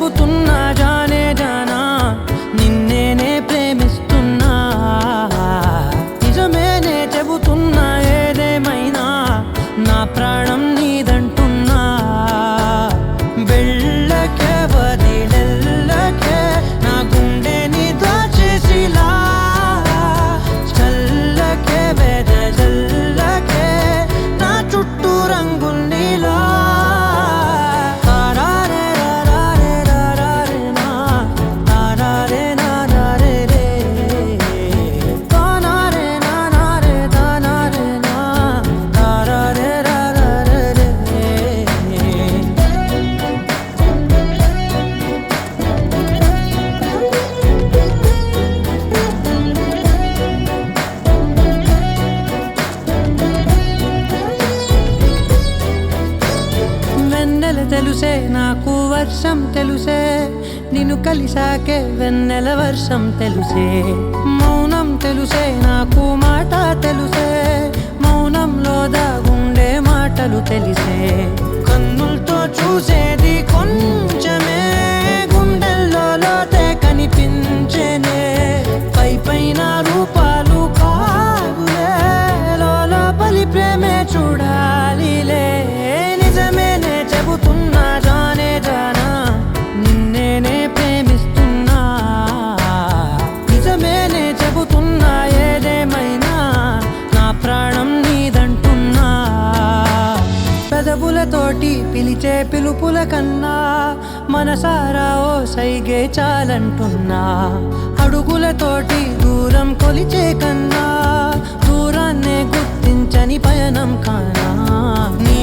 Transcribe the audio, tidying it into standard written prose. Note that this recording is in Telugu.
చెబుతున్నా జానే జానా నిన్నేనే ప్రేమిస్తున్నా నిజమేనే చెబుతున్నా ఏదేమైనా నా ప్రాణం నీదంటున్నా వెళ్ళకే వదిలెళ్ళకే నా గుండెని దాచేసిలా చల్లకే వెదజల్లకే నా చుట్టూ రంగుల్నిలా తెలుసే నాకు వర్షం తెలుసే నిన్ను కలిసాకే వెన్నెల వర్షం తెలుసే మౌనం తెలుసే నాకు మాట తెలుసే మౌనంలో దాగుండే మాటలు తెలిసే కన్నులతో చూసేది కొంచెమే గుండెల్లో లోతే కనిపించేనే పై పైన రూపాలు కాదులే లోపలి ప్రేమే చూడాలిలే నిజమేనే చెబుతున్నా జానే జానా నిన్నేనే ప్రేమిస్తున్నా నిజమేనే చెబుతున్నా ఏదేమైనా నా ప్రాణం నీదంటున్నా పెదవులతోటి పిలిచే పిలుపుల కన్నా మనసారా ఓ సైగే చాలంటున్నా అడుగులతోటి దూరం కొలిచే కన్నా దూరాన్నే గుర్తించని పయనం కానా నీ